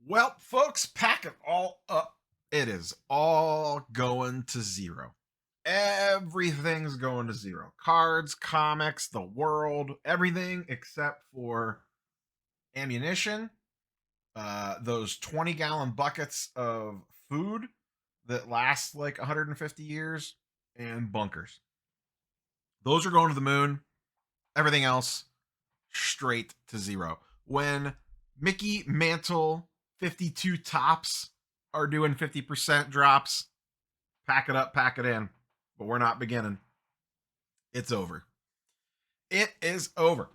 Well, folks, pack it all up. It is all going to zero. Everything's going to zero. Cards, comics, the world, everything except for ammunition, those 20-gallon buckets of food that last like 150 years, and bunkers. Those are going to the moon. Everything else, straight to zero. When Mickey Mantle 52 tops are doing 50% drops, pack it up, pack it in. But we're not beginning. It's over. It is over.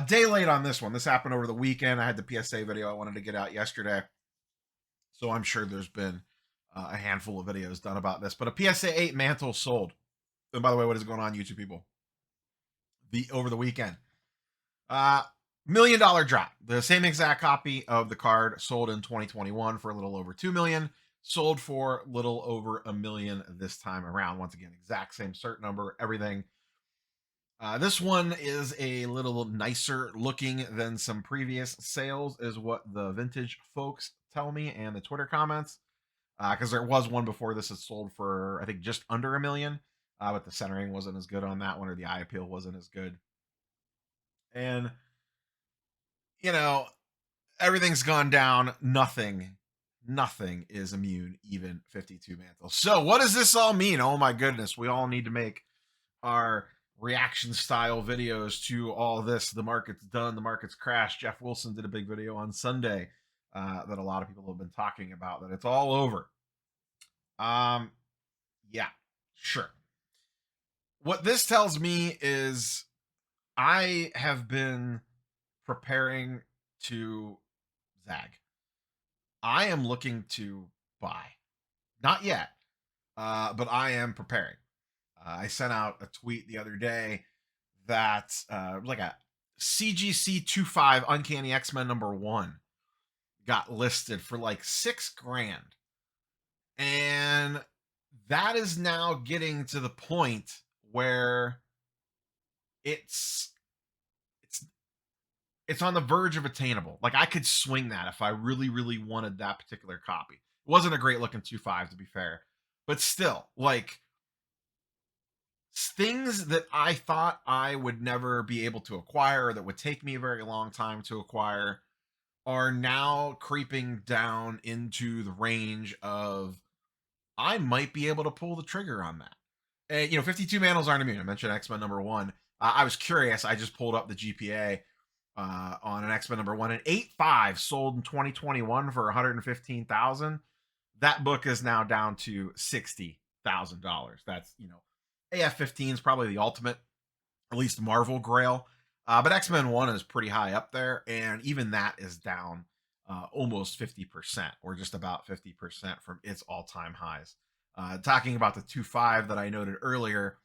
Day late on this one. This happened over the weekend. I had the PSA video I wanted to get out yesterday. So I'm sure there's been a handful of videos done about this. But a PSA 8 mantle sold. And by the way, what is going on, YouTube people? Over the weekend. $1 million drop. The same exact copy of the card sold in 2021 for a little over $2 million. Sold for a little over $1 million this time around. Once again, exact same cert number, everything. This one is a little nicer looking than some previous sales, is what the vintage folks tell me and the Twitter comments. Because there was one before this is sold for, I think, just under $1 million. But the centering wasn't as good on that one, or the eye appeal wasn't as good. And, you know, everything's gone down. Nothing is immune, even 52 mantles. So what does this all mean? Oh my goodness, we all need to make our reaction style videos to all this. The market's done, the market's crashed. Jeff Wilson did a big video on Sunday that a lot of people have been talking about, that it's all over. Yeah, sure. What this tells me is I have been preparing to zag. I am looking to buy. Not yet, but I am preparing. I sent out a tweet the other day that like a CGC 25 Uncanny X-Men #1 got listed for like $6,000. And that is now getting to the point where it's on the verge of attainable. Like I could swing that if I really wanted that particular copy. It wasn't a great looking 2.5 to be fair, but still, like, things that I thought I would never be able to acquire, or that would take me a very long time to acquire, are now creeping down into the range of I might be able to pull the trigger on that. And 52 mantles aren't immune. I mentioned X-Men #1. I was curious. I just pulled up the GPA on an X-Men #1, and 8.5 sold in 2021 for $115,000. That book is now down to $60,000. That's AF-15 is probably the ultimate, at least Marvel grail. But X-Men 1 is pretty high up there, and even that is down almost 50%, or just about 50% from its all-time highs. Talking about the 2.5 that I noted earlier,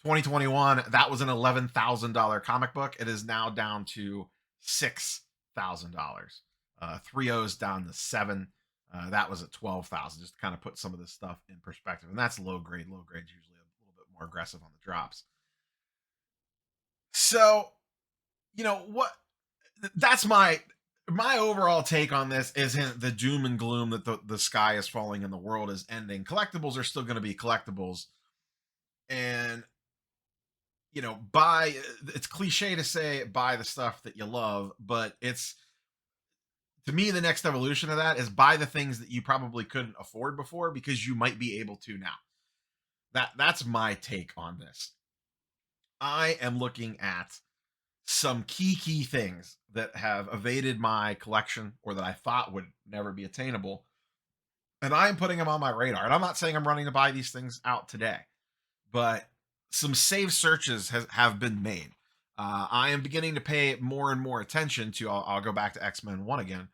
2021, that was an $11,000 comic book. It is now down to $6,000. 3.0's down to 7. That was at 12,000. Just to kind of put some of this stuff in perspective, and that's low grade. Low grade's usually a little bit more aggressive on the drops. So, what? That's my overall take on this. Isn't the doom and gloom that the sky is falling and the world is ending. Collectibles are still going to be collectibles, and buy. It's cliche to say buy the stuff that you love, but it's, to me, the next evolution of that is buy the things that you probably couldn't afford before because you might be able to now. That's my take on this. I am looking at some key things that have evaded my collection, or that I thought would never be attainable, and I'm putting them on my radar. And I'm not saying I'm running to buy these things out today, but some save searches have been made. I am beginning to pay more and more attention to, I'll go back to X-Men 1 again.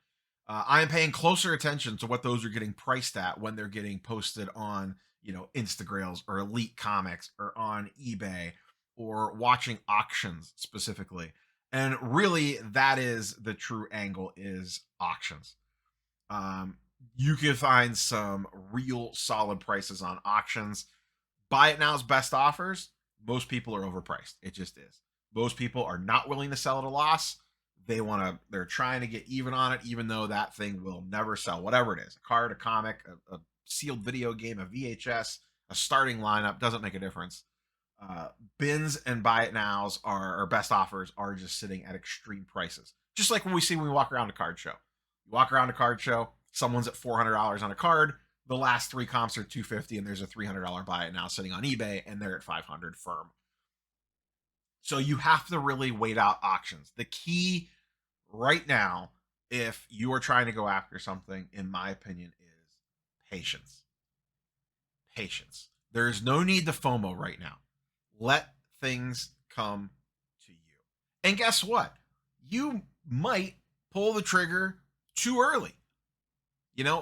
I am paying closer attention to what those are getting priced at when they're getting posted on, Instagrails or Elite Comics or on eBay, or watching auctions specifically. And really, that is the true angle, is auctions. You can find some real solid prices on auctions. Buy it now's best offers. Most people are overpriced. It just is. Most people are not willing to sell at a loss. They're trying to get even on it, even though that thing will never sell, whatever it is, a card, a comic, a sealed video game, a VHS, a starting lineup, doesn't make a difference. Bins and buy it nows our best offers are just sitting at extreme prices. Just like when we walk around a card show. You walk around a card show, someone's at $400 on a card. The last three comps are $250, and there's a $300 buy it now sitting on eBay, and they're at $500 firm. So you have to really wait out auctions. The key right now, if you are trying to go after something, in my opinion, is patience. Patience. There's no need to FOMO right now. Let things come to you. And guess what? You might pull the trigger too early.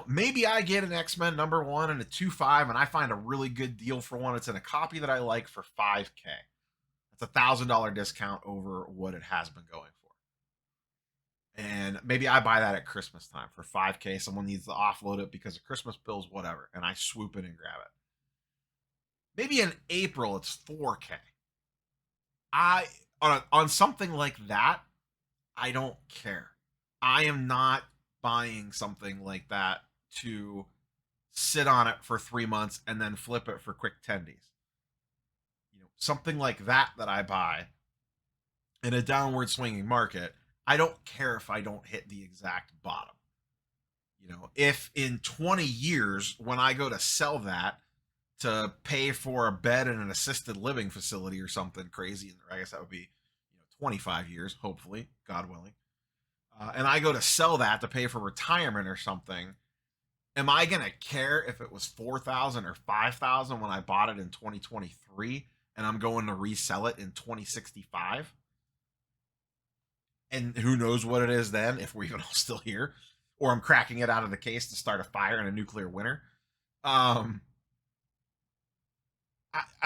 Maybe I get an X-Men #1 and a 2.5, and I find a really good deal for one. It's in a copy that I like for $5K. That's $1,000 discount over what it has been going for. And maybe I buy that at Christmas time for $5K. Someone needs to offload it because of Christmas bills, whatever. And I swoop in and grab it. Maybe in April, it's $4K. On something like that, I don't care. I am not buying something like that to sit on it for 3 months and then flip it for quick tendies. Something like that I buy in a downward swinging market, I don't care if I don't hit the exact bottom. If in 20 years, when I go to sell that to pay for a bed in an assisted living facility or something crazy, and I guess that would be 25 years, hopefully, God willing, and I go to sell that to pay for retirement or something, am I going to care if it was $4,000 or $5,000 when I bought it in 2023 and I'm going to resell it in 2065? And who knows what it is then, if we're even all still here, or I'm cracking it out of the case to start a fire in a nuclear winter. I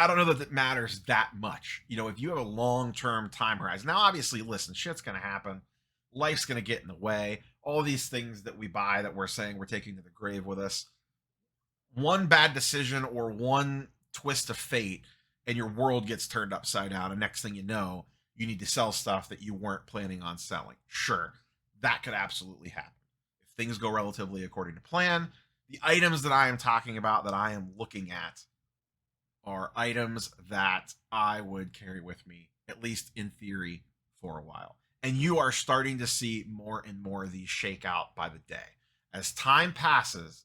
don't know that it matters that much. If you have a long-term time horizon. Now, obviously, listen, shit's going to happen. Life's going to get in the way. All these things that we buy that we're saying we're taking to the grave with us. One bad decision or one twist of fate, and your world gets turned upside down. And next thing you know, you need to sell stuff that you weren't planning on selling. Sure, that could absolutely happen. If things go relatively according to plan, the items that I am talking about, that I am looking at, are items that I would carry with me, at least in theory, for a while. And you are starting to see more and more of these shake out by the day. As time passes,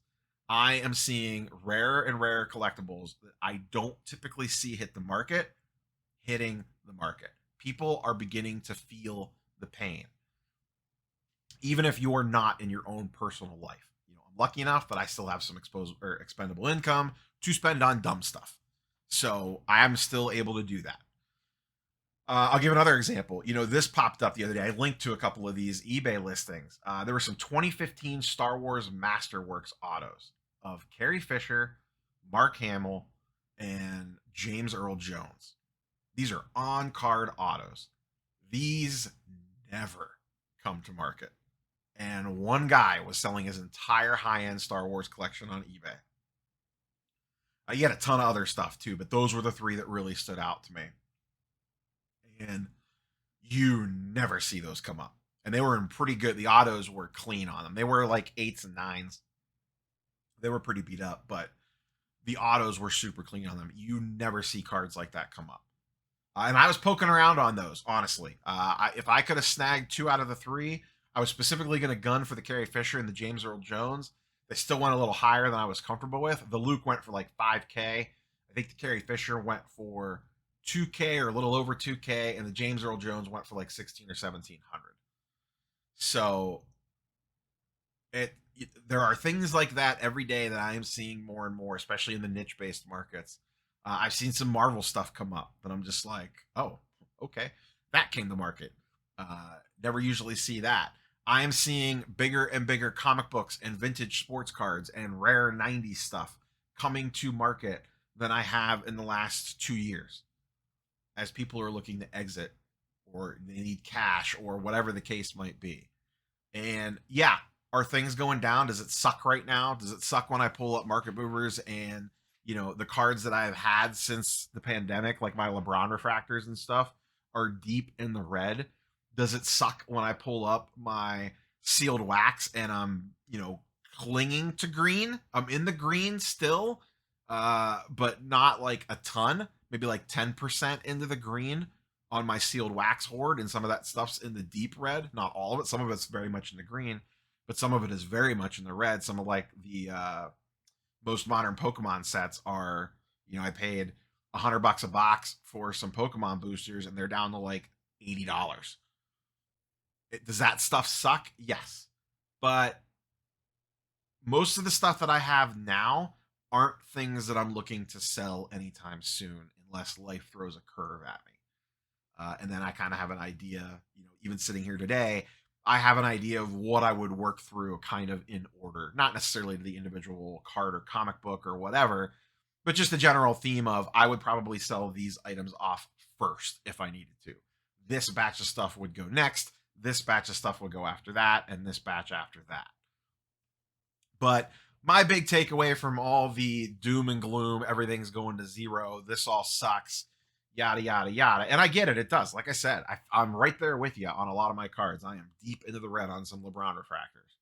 I am seeing rarer and rarer collectibles that I don't typically see hit the market, hitting the market. People are beginning to feel the pain, even if you're not in your own personal life. I'm lucky enough that I still have some expendable income to spend on dumb stuff. So I am still able to do that. I'll give another example. This popped up the other day. I linked to a couple of these eBay listings. There were some 2015 Star Wars Masterworks autos of Carrie Fisher, Mark Hamill, and James Earl Jones. These are on-card autos. These never come to market. And one guy was selling his entire high-end Star Wars collection on eBay. He had a ton of other stuff too, but those were the three that really stood out to me. And you never see those come up. And they were in pretty good. The autos were clean on them. They were like 8s and 9s. They were pretty beat up, but the autos were super clean on them. You never see cards like that come up. And I was poking around on those, honestly. If I could have snagged 2 out of the 3, I was specifically going to gun for the Carrie Fisher and the James Earl Jones. They still went a little higher than I was comfortable with. The Luke went for like $5K. I think the Carrie Fisher went for $2K or a little over $2K, and the James Earl Jones went for like $1,600 or $1,700. So there are things like that every day that I am seeing more and more, especially in the niche-based markets. I've seen some Marvel stuff come up that I'm just like, oh, okay, that came to market. Never usually see that. I am seeing bigger and bigger comic books and vintage sports cards and rare 90s stuff coming to market than I have in the last 2 years, as people are looking to exit or they need cash or whatever the case might be. And yeah, are things going down? Does it suck right now? Does it suck when I pull up Market Movers and the cards that I've had since the pandemic, like my LeBron refractors and stuff, are deep in the red? Does it suck when I pull up my sealed wax and I'm, clinging to green? I'm in the green still, but not like a ton, maybe like 10% into the green on my sealed wax hoard. And some of that stuff's in the deep red, not all of it. Some of it's very much in the green, but some of it is very much in the red. Some of like the most modern Pokemon sets are, I paid $100 a box for some Pokemon boosters and they're down to like $80. Does that stuff suck? Yes. But most of the stuff that I have now aren't things that I'm looking to sell anytime soon unless life throws a curve at me. And then I kind of have an idea, even sitting here today, I have an idea of what I would work through kind of in order, not necessarily to the individual card or comic book or whatever, but just the general theme of I would probably sell these items off first if I needed to. This batch of stuff would go next, this batch of stuff would go after that, and this batch after that. But my big takeaway from all the doom and gloom, everything's going to zero, this all sucks, yada, yada, yada. And I get it. It does. Like I said, I'm right there with you on a lot of my cards. I am deep into the red on some LeBron refractors.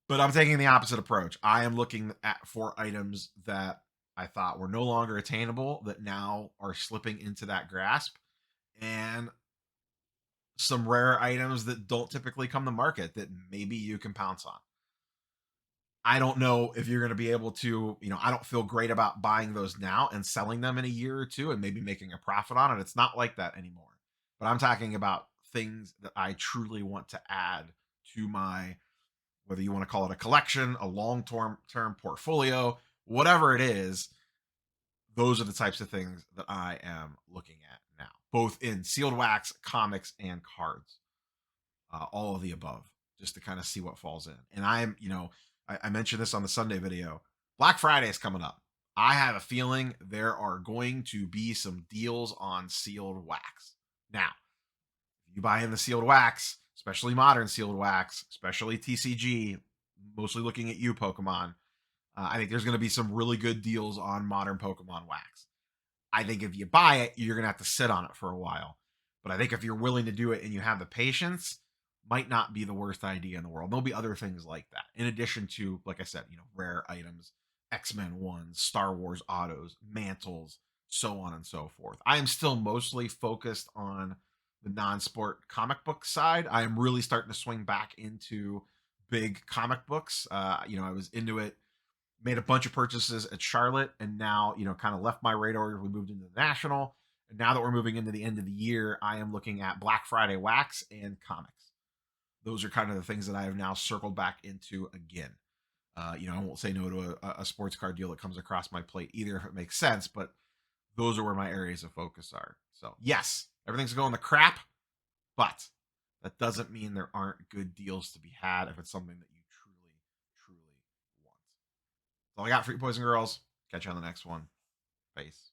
But I'm taking the opposite approach. I am looking for items that I thought were no longer attainable that now are slipping into that grasp, and some rare items that don't typically come to market that maybe you can pounce on. I don't know if you're going to be able to, I don't feel great about buying those now and selling them in a year or two and maybe making a profit on it. It's not like that anymore. But I'm talking about things that I truly want to add to my, whether you want to call it a collection, a long-term portfolio, whatever it is, those are the types of things that I am looking at now, both in sealed wax, comics, and cards. All of the above, just to kind of see what falls in. And I mentioned this on the Sunday video. Black Friday is coming up. I have a feeling there are going to be some deals on sealed wax. Now, if you buy in the sealed wax, especially modern sealed wax, especially TCG, mostly looking at you, Pokemon, I think there's going to be some really good deals on modern Pokemon wax. I think if you buy it, you're going to have to sit on it for a while. But I think if you're willing to do it and you have the patience, might not be the worst idea in the world. There'll be other things like that. In addition to, like I said, rare items, X-Men ones, Star Wars autos, mantles, so on and so forth. I am still mostly focused on the non-sport comic book side. I am really starting to swing back into big comic books. I was into it, made a bunch of purchases at Charlotte, and now, kind of left my radar. We moved into the National. And now that we're moving into the end of the year, I am looking at Black Friday wax and comics. Those are kind of the things that I have now circled back into again. I won't say no to a sports card deal that comes across my plate either if it makes sense, but those are where my areas of focus are. So yes, everything's going to crap, but that doesn't mean there aren't good deals to be had if it's something that you truly, truly want. That's all I got for you, boys and girls. Catch you on the next one. Peace.